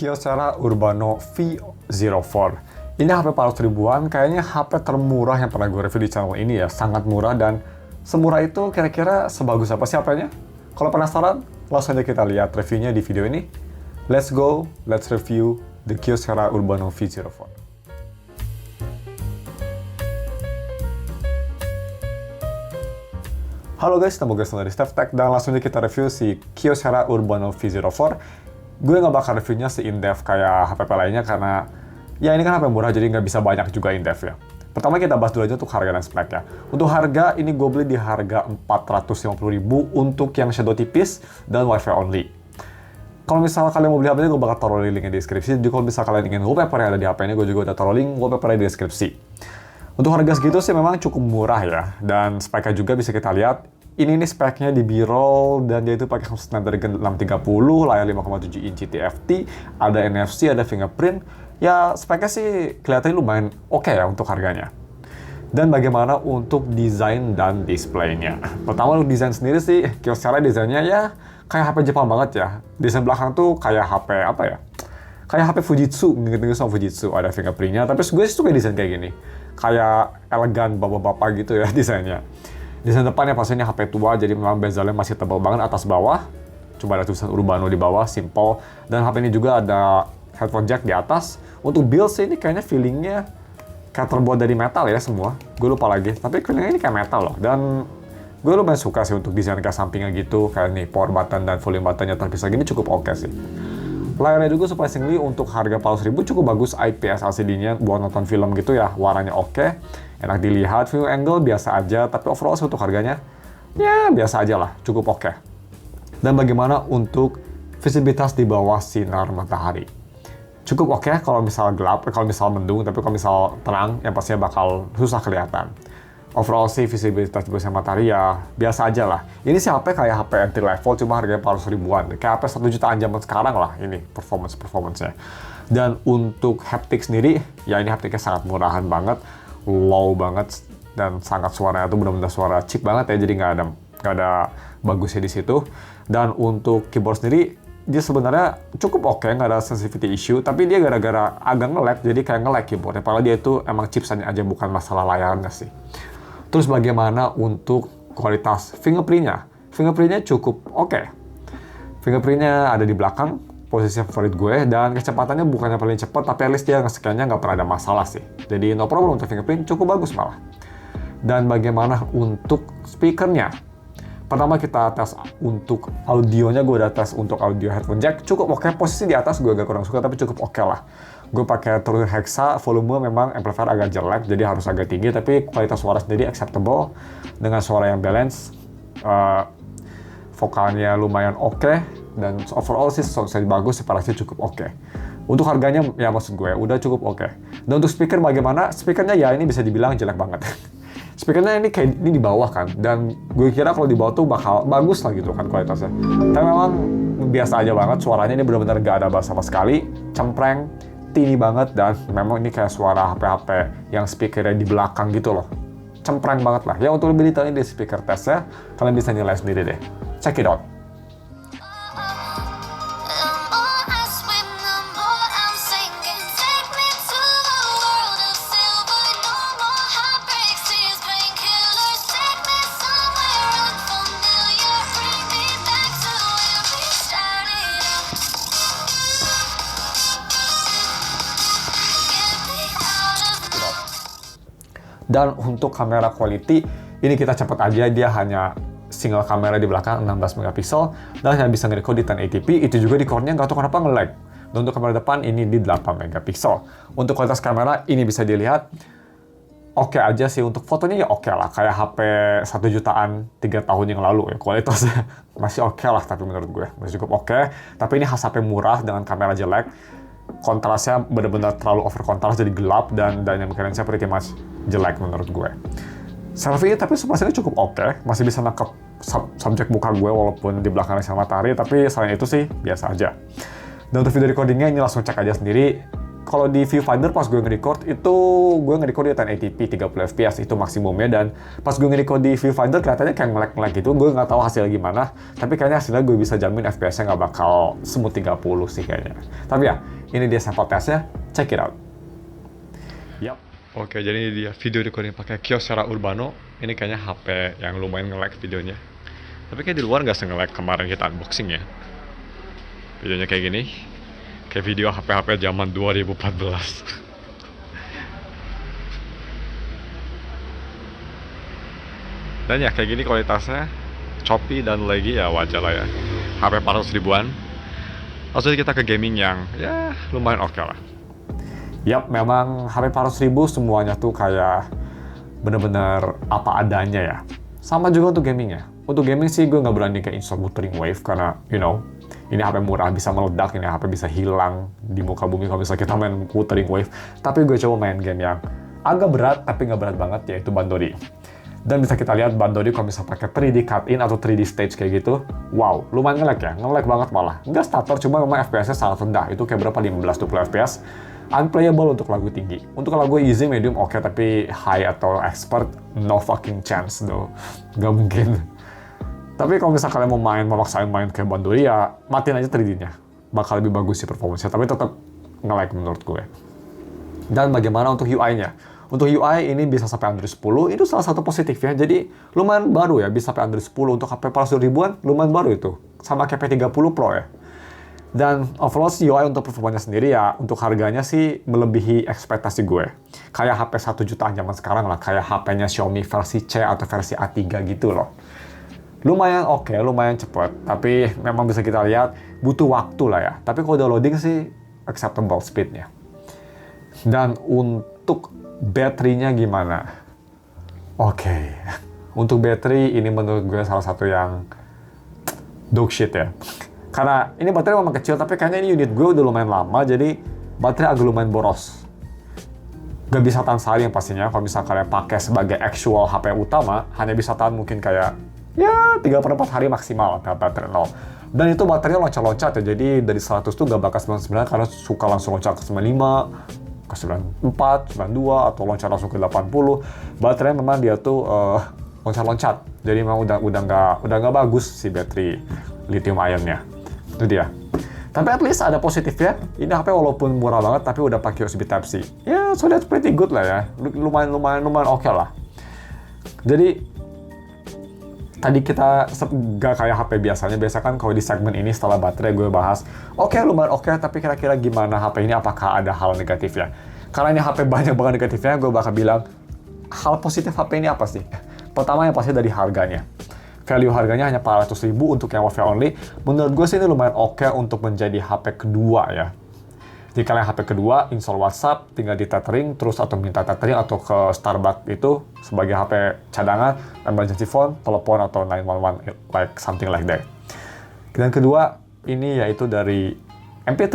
Kyocera Urbano V04. Ini HP 400 ribuan, kayaknya HP termurah yang pernah gue review di channel ini ya. Sangat murah dan semurah itu kira-kira sebagus apa sih HP-nya? Kalau penasaran, langsung aja kita lihat reviewnya di video ini. Let's go, let's review the Kyocera Urbano V04. Halo guys, nama gue dari StefTech dan langsung aja kita review si Kyocera Urbano V04. Gue nggak bakal reviewnya se-in-depth kayak HP lainnya karena ya ini kan HP murah jadi nggak bisa banyak juga in-depth ya. Pertama kita bahas dulu aja untuk harga dan spek ya. Untuk harga ini gue beli di harga 450.000 untuk yang shadow tipis dan wifi only. Kalau misalnya kalian mau beli HP ini gue bakal taruh linknya di deskripsi. Jadi kalau misalnya kalian ingin wallpaper yang ada di HP ini gue juga udah taruh link wallpaper di deskripsi. Untuk harga segitu sih memang cukup murah ya. Dan speknya juga bisa kita lihat. Ini nih speknya di B-roll dan dia itu pakai Snapdragon 630, layar 5,7 inci TFT, ada NFC, ada fingerprint. Ya speknya sih kelihatannya lumayan oke ya untuk harganya. Dan bagaimana untuk desain dan displaynya? Pertama untuk desain sendiri sih, Kyocera desainnya ya kayak HP Jepang banget ya. Desain belakang tuh kayak HP apa ya? Kayak HP Fujitsu, gitu-gitu sama Fujitsu, ada fingerprintnya. Tapi gue sih suka desain kayak gini. Kayak elegan bapak-bapak gitu ya desainnya. Desain depannya pastinya HP tua, jadi memang bezelnya masih tebal banget atas bawah. Coba ada tulisan Urbano di bawah, simple. Dan HP ini juga ada headphone jack di atas. Untuk build sih ini kayaknya feelingnya kayak terbuat dari metal ya semua. Gue lupa lagi, tapi feelingnya ini kayak metal loh. Dan gue lumayan suka sih untuk desain kayak sampingnya gitu. Kayak nih power button dan volume buttonnya terpisah gini cukup oke sih. Layarnya juga surprisingly untuk harga 400.000 cukup bagus, IPS LCD-nya buat nonton film gitu ya, warnanya oke, enak dilihat, view angle biasa aja, tapi overall untuk harganya ya biasa aja lah, cukup oke. Dan bagaimana untuk visibilitas di bawah sinar matahari? Cukup oke kalau misal gelap, kalau misal mendung, tapi kalau misal terang yang pastinya bakal susah kelihatan. Overall sih visibilitas di bawah sinar matahari ya biasa aja lah. Ini sih HP kayak HP entry level cuma harganya 400 ribuan. Kayak HP 1 jutaan zaman sekarang lah ini performance-nya. Dan untuk haptic sendiri, ya ini hapticnya sangat murahan banget, low banget, dan sangat suaranya tuh benar-benar suara cheap banget ya, jadi nggak ada bagusnya di situ. Dan untuk keyboard sendiri, dia sebenarnya cukup oke, nggak ada sensitivity issue, tapi dia gara-gara agak nge-lag, jadi kayak nge-lag keyboardnya. Padahal dia itu emang chipsetnya aja, bukan masalah layarnya sih. Terus bagaimana untuk kualitas fingerprintnya? Fingerprintnya cukup oke. Fingerprintnya ada di belakang, posisi favorit gue, dan kecepatannya bukannya paling cepat, tapi at least dia nge-scan-nya nggak pernah ada masalah sih. Jadi no problem untuk fingerprint, cukup bagus malah. Dan bagaimana untuk speakernya? Pertama kita tes untuk audionya, gue udah tes untuk audio headphone jack, cukup oke. Posisi di atas gue agak kurang suka, tapi cukup oke lah. Gue pakai True Hexa, volume memang amplifier agak jelek, jadi harus agak tinggi, tapi kualitas suara sendiri acceptable, dengan suara yang balance, vokalnya lumayan oke, dan overall sih sound bagus, separasinya cukup oke. Untuk harganya, ya maksud gue, udah cukup oke. Dan untuk speaker bagaimana? Speakernya ya ini bisa dibilang jelek banget. Speakernya ini kayak ini di bawah kan, dan gue kira kalau di bawah tuh bakal bagus lah gitu kan kualitasnya. Tapi memang biasa aja banget, suaranya ini benar-benar gak ada bass sama sekali, cempreng, tini banget, dan memang ini kayak suara HP-HP yang speakernya di belakang gitu loh. Cempreng banget lah. Ya untuk lebih detailnya di speaker testnya, kalian bisa nilai sendiri deh. Check it out. Dan untuk kamera quality, ini kita cepet aja, dia hanya single kamera di belakang 16 megapiksel dan hanya bisa nge-record di 1080p, itu juga di core-nya nggak tahu kenapa nge-lag. Dan untuk kamera depan ini di 8 megapiksel. Untuk kualitas kamera ini bisa dilihat oke aja sih, untuk fotonya ya oke lah, kayak HP 1 jutaan 3 tahun yang lalu ya, kualitasnya masih oke lah, tapi menurut gue masih cukup oke. Tapi ini khas HP murah dengan kamera jelek, kontrasnya benar-benar terlalu over kontras jadi gelap, dan dynamic range-nya pretty much jelek menurut gue. Selfie tapi sebenarnya cukup oke, masih bisa nangkep subjek muka gue walaupun di belakangnya sinar matahari, tapi selain itu sih biasa aja. Dan untuk video recordingnya ini langsung cek aja sendiri, kalau di viewfinder pas gue nge-record itu gue nge-record di 1080p 30 fps itu maksimumnya, dan pas gue nge-record di viewfinder kelihatannya kayak nge-lag gitu. Gue nggak tahu hasilnya gimana, tapi kayaknya hasilnya gue bisa jamin FPS-nya nggak bakal smooth 30 sih kayaknya. Tapi ya, ini dia sampel tesnya, check it out. Yap. Oke, jadi ini dia video recording pakai Kyocera Urbano. Ini kayaknya HP yang lumayan nge-lag videonya. Tapi kayak di luar nggak se-nge-lag kemarin kita unboxing ya. Videonya kayak gini. Kayak video HP-HP zaman 2014. Dan ya kayak gini kualitasnya, choppy dan lagi ya wajar lah ya. HP 400 ribuan. Langsung kita ke gaming yang ya lumayan oke lah. Yap, memang HP 400 ribu semuanya tuh kayak bener-bener apa adanya ya. Sama juga untuk gaming ya. Untuk gaming sih gue nggak berani kayak install Wuthering Wave karena ini HP murah bisa meledak, ini HP bisa hilang di muka bumi kalau misalnya kita main Wuthering Wave. Tapi gue coba main game yang agak berat tapi nggak berat banget, yaitu Bandori. Dan bisa kita lihat Bandori kalau misalnya pakai 3D cut-in atau 3D stage kayak gitu, wow, lumayan nge-lag ya, nge-lag banget malah. Nggak stutter, cuma memang FPS-nya sangat rendah, itu kayak berapa, 15-20 FPS. Unplayable untuk lagu tinggi. Untuk lagu easy, medium oke, tapi high atau expert, no fucking chance though. Nggak mungkin. Tapi kalau misalnya kalian mau memaksain main kayak Bandori ya, matiin aja 3D-nya. Bakal lebih bagus sih performance-nya, tapi tetap nge-lag menurut gue. Dan bagaimana untuk UI-nya? Untuk UI ini bisa sampai Android 10, itu salah satu positif ya. Jadi lumayan baru ya, bisa sampai Android 10 untuk HP 400 ribuan, lumayan baru itu. Sama kayak P30 Pro ya. Dan overall UI untuk performanya sendiri ya, untuk harganya sih melebihi ekspektasi gue. Kayak HP 1 jutaan zaman sekarang lah, kayak HP-nya Xiaomi versi C atau versi A3 gitu loh. Lumayan oke, lumayan cepet, tapi memang bisa kita lihat butuh waktu lah ya. Tapi kalau udah loading sih acceptable speed-nya. Dan untuk baterainya gimana? Oke. Untuk baterai ini menurut gue salah satu yang dog shit ya. Karena ini baterai memang kecil, tapi kayaknya ini unit gue udah lumayan lama, jadi baterai agak lumayan boros. Gak bisa tahan sehari yang pastinya, kalau misalnya kalian pakai sebagai actual HP utama, hanya bisa tahan mungkin kayak, ya 3-4 hari maksimal baterai nol. Dan itu baterainya loncat-loncat ya, jadi dari 100 tuh gak bakal 99 karena suka langsung loncat ke 95, ke 94, 92, atau loncat langsung ke 80. Baterainya memang dia tuh loncat-loncat, jadi memang udah nggak bagus si baterai lithium ionnya. Itu dia. Tapi at least ada positifnya. Ini HP walaupun murah banget tapi udah pakai USB Type-C. Ya, so that's pretty good lah ya. Lumayan oke lah. Jadi tadi kita gak kayak HP biasanya. Biasa kan kalau di segmen ini setelah baterai gue bahas, oke, lumayan oke, tapi kira-kira gimana HP ini, apakah ada hal negatifnya? Karena ini HP banyak banget negatifnya, gue bakal bilang hal positif HP ini apa sih? Pertama yang pasti dari harganya. Value harganya hanya 400 ribu untuk yang Wi-Fi only. Menurut gue sih ini lumayan oke untuk menjadi HP kedua ya. Jika kalian HP kedua, install WhatsApp, tinggal di tethering, terus atau minta tethering atau ke Starbucks itu sebagai HP cadangan, emergency phone, telepon atau 911, like something like that. Dan kedua, ini yaitu dari MP3.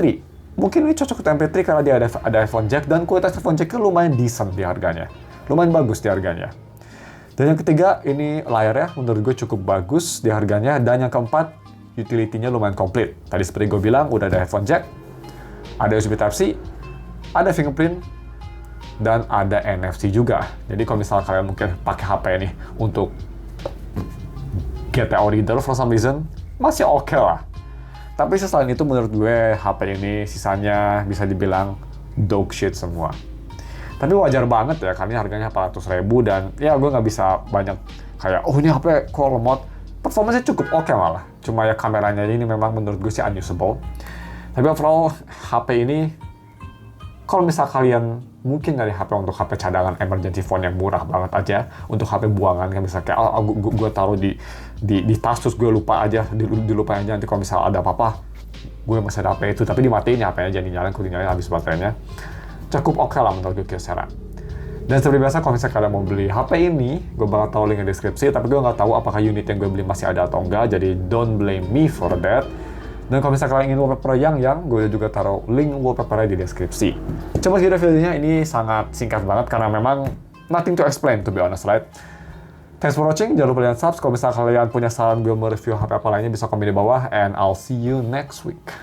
Mungkin ini cocok untuk MP3 karena dia ada iPhone jack, dan kualitas iPhone jack-nya lumayan decent di harganya. Lumayan bagus di harganya. Dan yang ketiga, ini layarnya menurut gue cukup bagus di harganya. Dan yang keempat, utility-nya lumayan komplit. Tadi seperti gue bilang, udah ada headphone jack, ada USB Type-C, ada fingerprint, dan ada NFC juga. Jadi kalau misalnya kalian mungkin pakai HP ini untuk GTO reader for some reason, masih oke lah. Tapi selain itu menurut gue, HP ini sisanya bisa dibilang dog shit semua. Tapi wajar banget ya, karena harganya 400 ribu dan ya gue nggak bisa banyak kayak, oh ini HP kok lemot. Performanya cukup oke malah. Cuma ya kameranya ini memang menurut gue sih unusable. Tapi overall, HP ini, kalau misal kalian mungkin nyari HP untuk HP cadangan emergency phone yang murah banget aja, untuk HP buangan kan bisa kayak, gue taruh di tas terus gue lupa aja, dilupain aja nanti kalau misal ada apa-apa, gue masih ada HP itu, tapi dimatiin ya HP-nya, jangan dinyalain, kalau dinyalain habis baterainya. Cukup oke lah menurut gue Kyocera. Dan seperti biasa kalau misalnya kalian mau beli HP ini, gue bakal taruh link di deskripsi, tapi gue nggak tahu apakah unit yang gue beli masih ada atau enggak, jadi don't blame me for that. Dan kalau misalnya kalian ingin wallpaper yang gue juga taruh link wallpapernya di deskripsi. Coba segitu videonya, ini sangat singkat banget karena memang nothing to explain to be honest, right? Thanks for watching, jangan lupa kalian subscribe. Kalau misalnya kalian punya saran gue mau review HP apa lainnya bisa komen di bawah, and I'll see you next week.